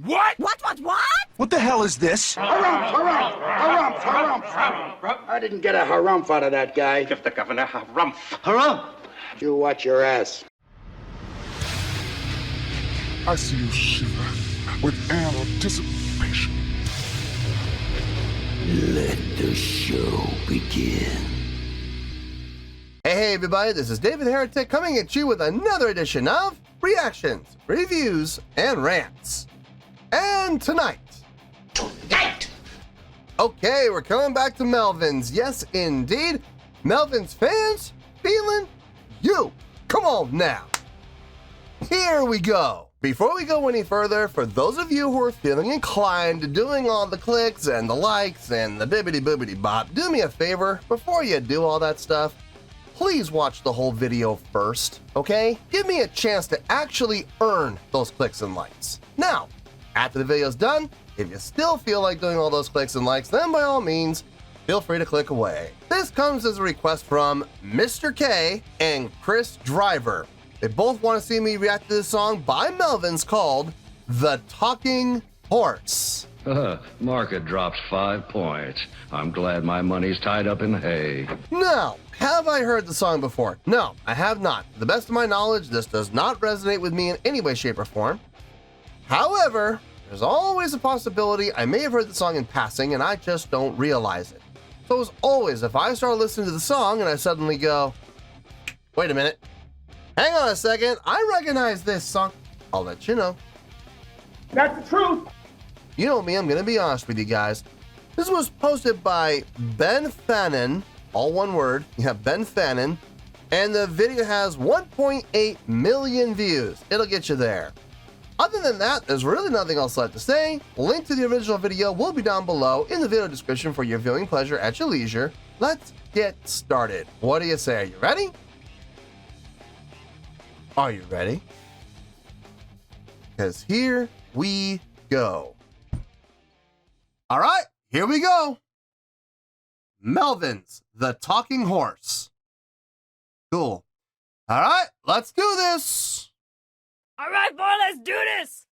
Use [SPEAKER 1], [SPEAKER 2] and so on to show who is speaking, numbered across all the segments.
[SPEAKER 1] What?
[SPEAKER 2] What?
[SPEAKER 3] What the hell is this?
[SPEAKER 4] Harumph. I didn't get a harumph out of that guy.
[SPEAKER 1] Give the governor harumph.
[SPEAKER 3] Harumph!
[SPEAKER 4] You watch your ass.
[SPEAKER 5] I see you shiver with anticipation.
[SPEAKER 6] Let the show begin.
[SPEAKER 7] Hey everybody, this is David Heretic coming at you with another edition of Reactions, Reviews, and Rants. And tonight, okay, we're coming back to Melvins. Yes, indeed. Melvins Fans FEELIN YOU. Come on now. Here we go. Before we go any further, for those of you who are feeling inclined to doing all the clicks and the likes and the bibbity-boobity bop, do me a favor, before you do all that stuff, please watch the whole video first, okay? Give me a chance to actually earn those clicks and likes. Now, after the video's done, if you still feel like doing all those clicks and likes, then by all means, feel free to click away. This comes as a request from Mr. K and Chris Driver. They both want to see me react to this song by Melvins called The Talking Horse.
[SPEAKER 6] Market drops 5 points. I'm glad my money's tied up in hay.
[SPEAKER 7] Now, have I heard the song before? No, I have not. To the best of my knowledge, this does not resonate with me in any way, shape, or form. However, there's always a possibility I may have heard the song in passing and I just don't realize it. So as always, if I start listening to the song and I suddenly go, wait a minute, hang on a second, I recognize this song, I'll let you know.
[SPEAKER 1] That's the truth.
[SPEAKER 7] You know me, I'm going to be honest with you guys. This was posted by Ben Fannin, all one word, Ben Fannin, and the video has 1.8 million views. It'll get you there. Other than that, there's really nothing else left to say. Link to the original video will be down below in the video description for your viewing pleasure at your leisure. Let's get started. What do you say? Are you ready? Are you ready? Because here we go. All right, here we go. Melvins, The Talking Horse. Cool. All right, let's do this.
[SPEAKER 2] All right, boy, let's do this.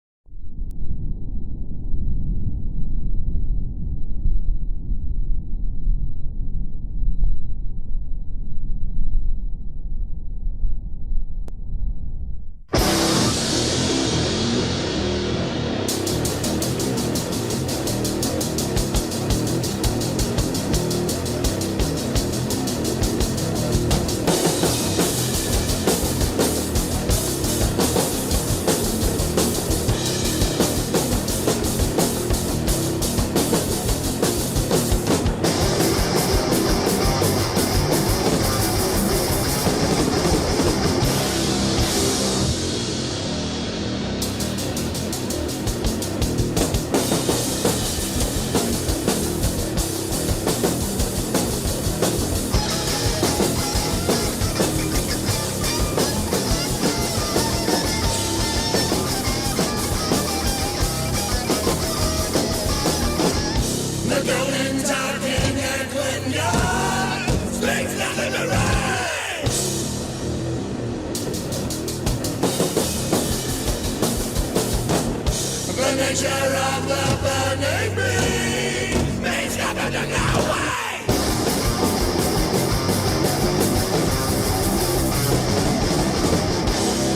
[SPEAKER 8] Nature of the burning beast means nothing to no way.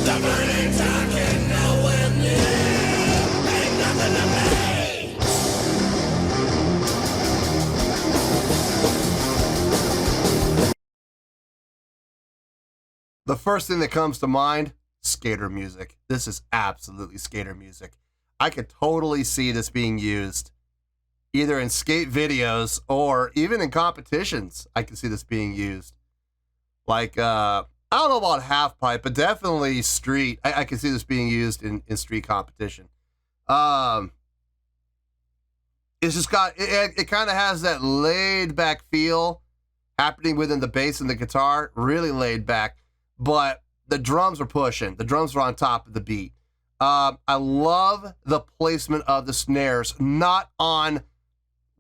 [SPEAKER 8] The burning talking nowhere near means nothing to me.
[SPEAKER 7] The first thing that comes to mind, skater music. This is absolutely skater music. I could totally see this being used either in skate videos or even in competitions. I can see this being used. Like, I don't know about half pipe, but definitely street. I can see this being used in street competition. It's just got, it kind of has that laid back feel happening within the bass and the guitar, really laid back, but the drums are pushing. The drums are on top of the beat. I love the placement of the snares, not on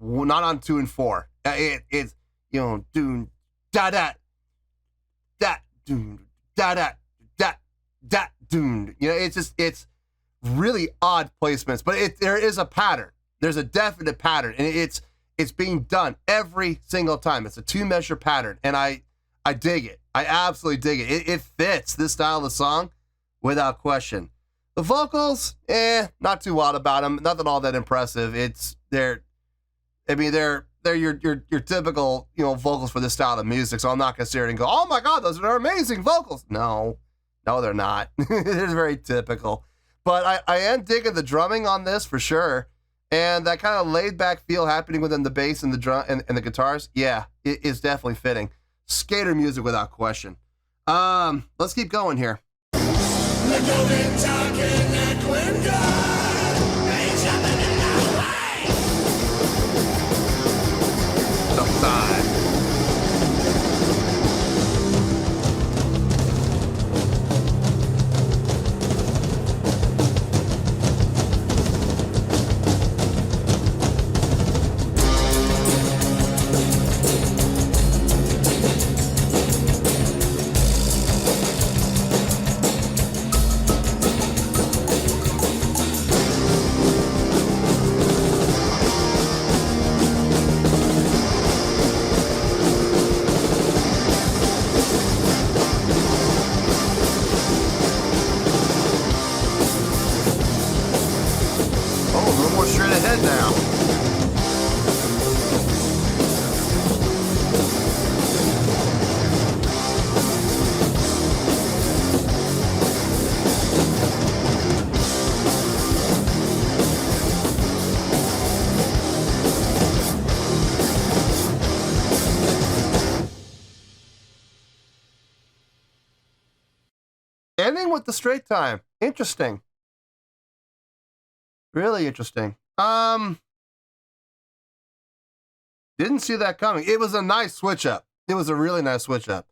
[SPEAKER 7] 2 and 4. It's, you know, doon da da da doon da da da da doon. You know, it's really odd placements, but there is a pattern. There's a definite pattern, and it's being done every single time. It's a 2-measure pattern, and I dig it. I absolutely dig it. It fits this style of song without question. The vocals, not too wild about them. Nothing all that impressive. They're your typical, vocals for this style of music. So I'm not gonna sit here and go, oh my God, those are amazing vocals. No, they're not. They're very typical. But I am digging the drumming on this for sure. And that kind of laid back feel happening within the bass and the drum and the guitars. Yeah, it is definitely fitting. Skater music without question. Let's keep going here. Outside. Ending with the straight time. Interesting. Really interesting. Didn't see that coming. It was a nice switch up. It was a really nice switch up.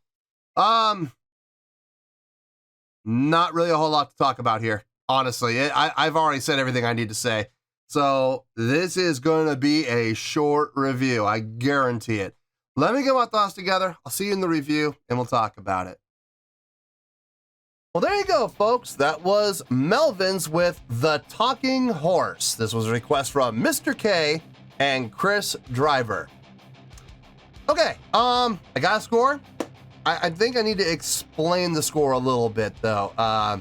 [SPEAKER 7] Not really a whole lot to talk about here, honestly. I've already said everything I need to say. So this is going to be a short review. I guarantee it. Let me get my thoughts together. I'll see you in the review and we'll talk about it. Well, there you go, folks. That was Melvins with The Talking Horse. This was a request from Mr. K and Chris Driver. Okay, I got a score. I think I need to explain the score a little bit, though,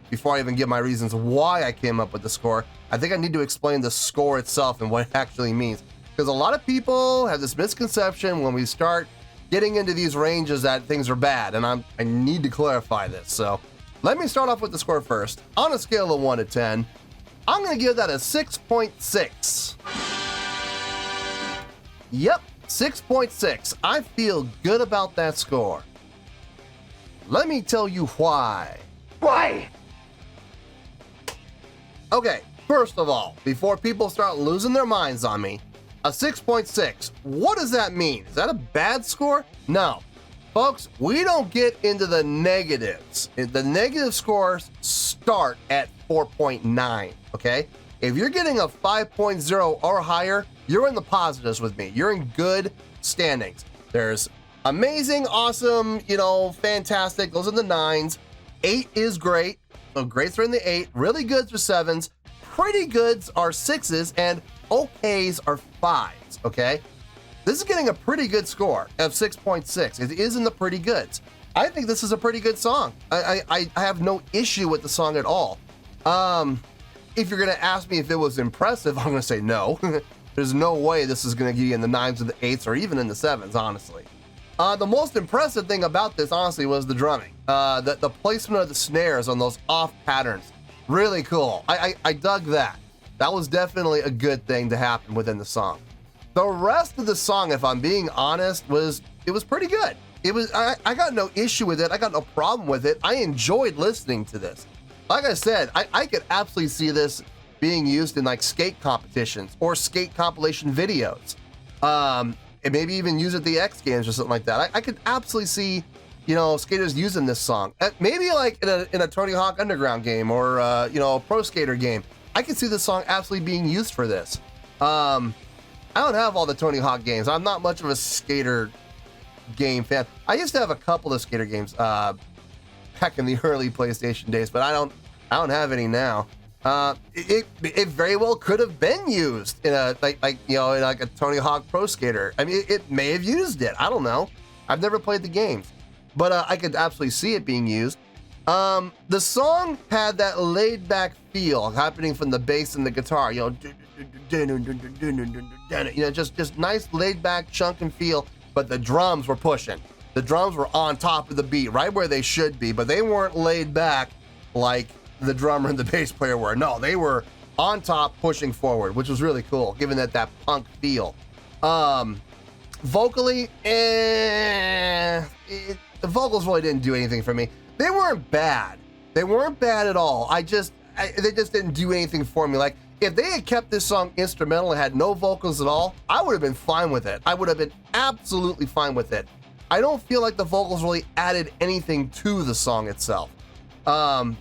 [SPEAKER 7] before I even give my reasons why I came up with the score. I think I need to explain the score itself and what it actually means. Because a lot of people have this misconception when we start getting into these ranges that things are bad, and I need to clarify this. So let me start off with the score first. On a scale of 1 to 10, I'm going to give that a 6.6. Yep, 6.6. I feel good about that score. Let me tell you why.
[SPEAKER 4] Why?
[SPEAKER 7] Okay, first of all, before people start losing their minds on me, a 6.6, what does that mean? Is that a bad score? No. Folks, we don't get into the negatives. The negative scores start at 4.9, okay? If you're getting a 5.0 or higher, you're in the positives with me. You're in good standings. There's amazing, awesome, fantastic. Those are the 9s. 8 is great. So greats are in the 8. Really goods are 7s. Pretty goods are 6s. And okays are 5s, okay? This is getting a pretty good score of 6.6. It is in the pretty goods. I think this is a pretty good song. I have no issue with the song at all. If you're gonna ask me if it was impressive, I'm gonna say no. There's no way this is gonna be in the 9s or the 8s or even in the 7s, honestly. The most impressive thing about this, honestly, was the drumming. The placement of the snares on those off patterns. Really cool. I dug that. That was definitely a good thing to happen within the song. The rest of the song, if I'm being honest, was pretty good. I got no issue with it. I got no problem with it. I enjoyed listening to this. Like I said, I could absolutely see this being used in like skate competitions or skate compilation videos. And maybe even use it at the X Games or something like that. I could absolutely see, skaters using this song. Maybe like in a Tony Hawk Underground game or a Pro Skater game. I could see this song absolutely being used for this. I don't have all the Tony Hawk games. I'm not much of a skater game fan. I used to have a couple of skater games back in the early PlayStation days, but I don't have any now. It very well could have been used in a in like a Tony Hawk Pro Skater. I mean, it may have used it. I don't know. I've never played the games, but I could absolutely see it being used. The song had that laid back feel happening from the bass and the guitar. Just nice laid back chunk and feel. But the drums were pushing. The drums were on top of the beat, right where they should be, but they weren't laid back like the drummer and the bass player were. No, they were on top pushing forward, which was really cool, given that punk feel. Vocally, the vocals really didn't do anything for me. They weren't bad. They weren't bad at all. They just didn't do anything for me. Like, if they had kept this song instrumental and had no vocals at all, I would have been fine with it. I would have been absolutely fine with it. I don't feel like the vocals really added anything to the song itself. I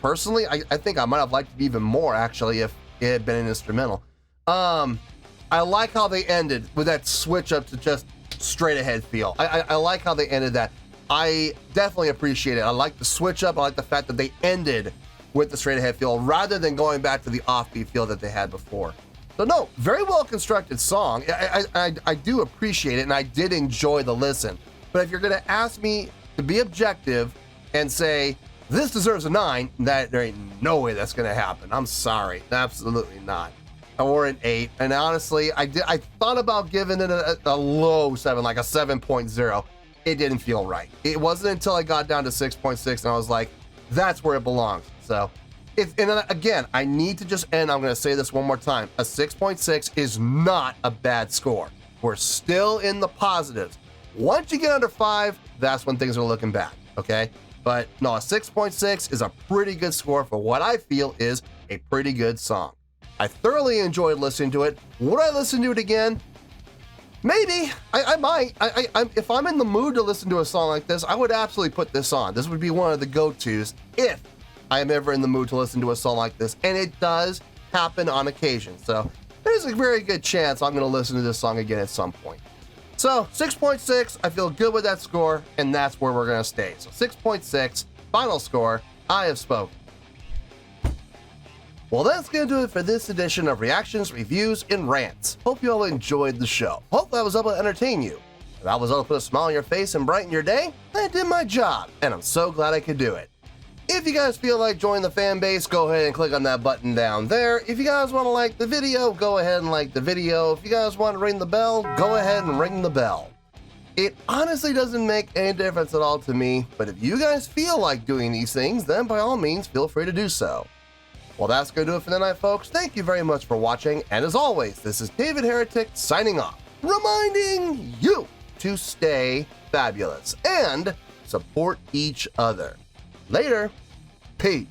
[SPEAKER 7] personally, I think I might have liked it even more, actually, if it had been an instrumental. I like how they ended with that switch up to just straight ahead feel. I like how they ended that. I definitely appreciate it. I like the switch up. I like the fact that they ended with the straight ahead feel rather than going back to the offbeat feel that they had before. So no, very well constructed song. I do appreciate it, and I did enjoy the listen. But if you're gonna ask me to be objective and say, this deserves a 9, there ain't no way that's gonna happen. I'm sorry, absolutely not. Or an 8, and honestly, I thought about giving it a low 7, like a 7.0. It didn't feel right. It wasn't until I got down to 6.6 and I was like, that's where it belongs. So, and again, I need to just end, I'm gonna say this one more time, a 6.6 is not a bad score. We're still in the positives. Once you get under 5, that's when things are looking bad, okay? But no, a 6.6 is a pretty good score for what I feel is a pretty good song. I thoroughly enjoyed listening to it. Would I listen to it again? Maybe. I might. If I'm in the mood to listen to a song like this, I would absolutely put this on. This would be one of the go-tos if I am ever in the mood to listen to a song like this. And it does happen on occasion. So there's a very good chance I'm going to listen to this song again at some point. So 6.6, I feel good with that score, and that's where we're going to stay. So 6.6, final score, I have spoken. Well, that's going to do it for this edition of Reactions, Reviews, and Rants. Hope you all enjoyed the show. Hope I was able to entertain you. If I was able to put a smile on your face and brighten your day, I did my job, and I'm so glad I could do it. If you guys feel like joining the fan base, go ahead and click on that button down there. If you guys want to like the video, go ahead and like the video. If you guys want to ring the bell, go ahead and ring the bell. It honestly doesn't make any difference at all to me, but if you guys feel like doing these things, then by all means, feel free to do so. Well, that's going to do it for tonight, folks. Thank you very much for watching, and as always, this is David Heretic signing off, reminding you to stay fabulous and support each other. Later. Peace.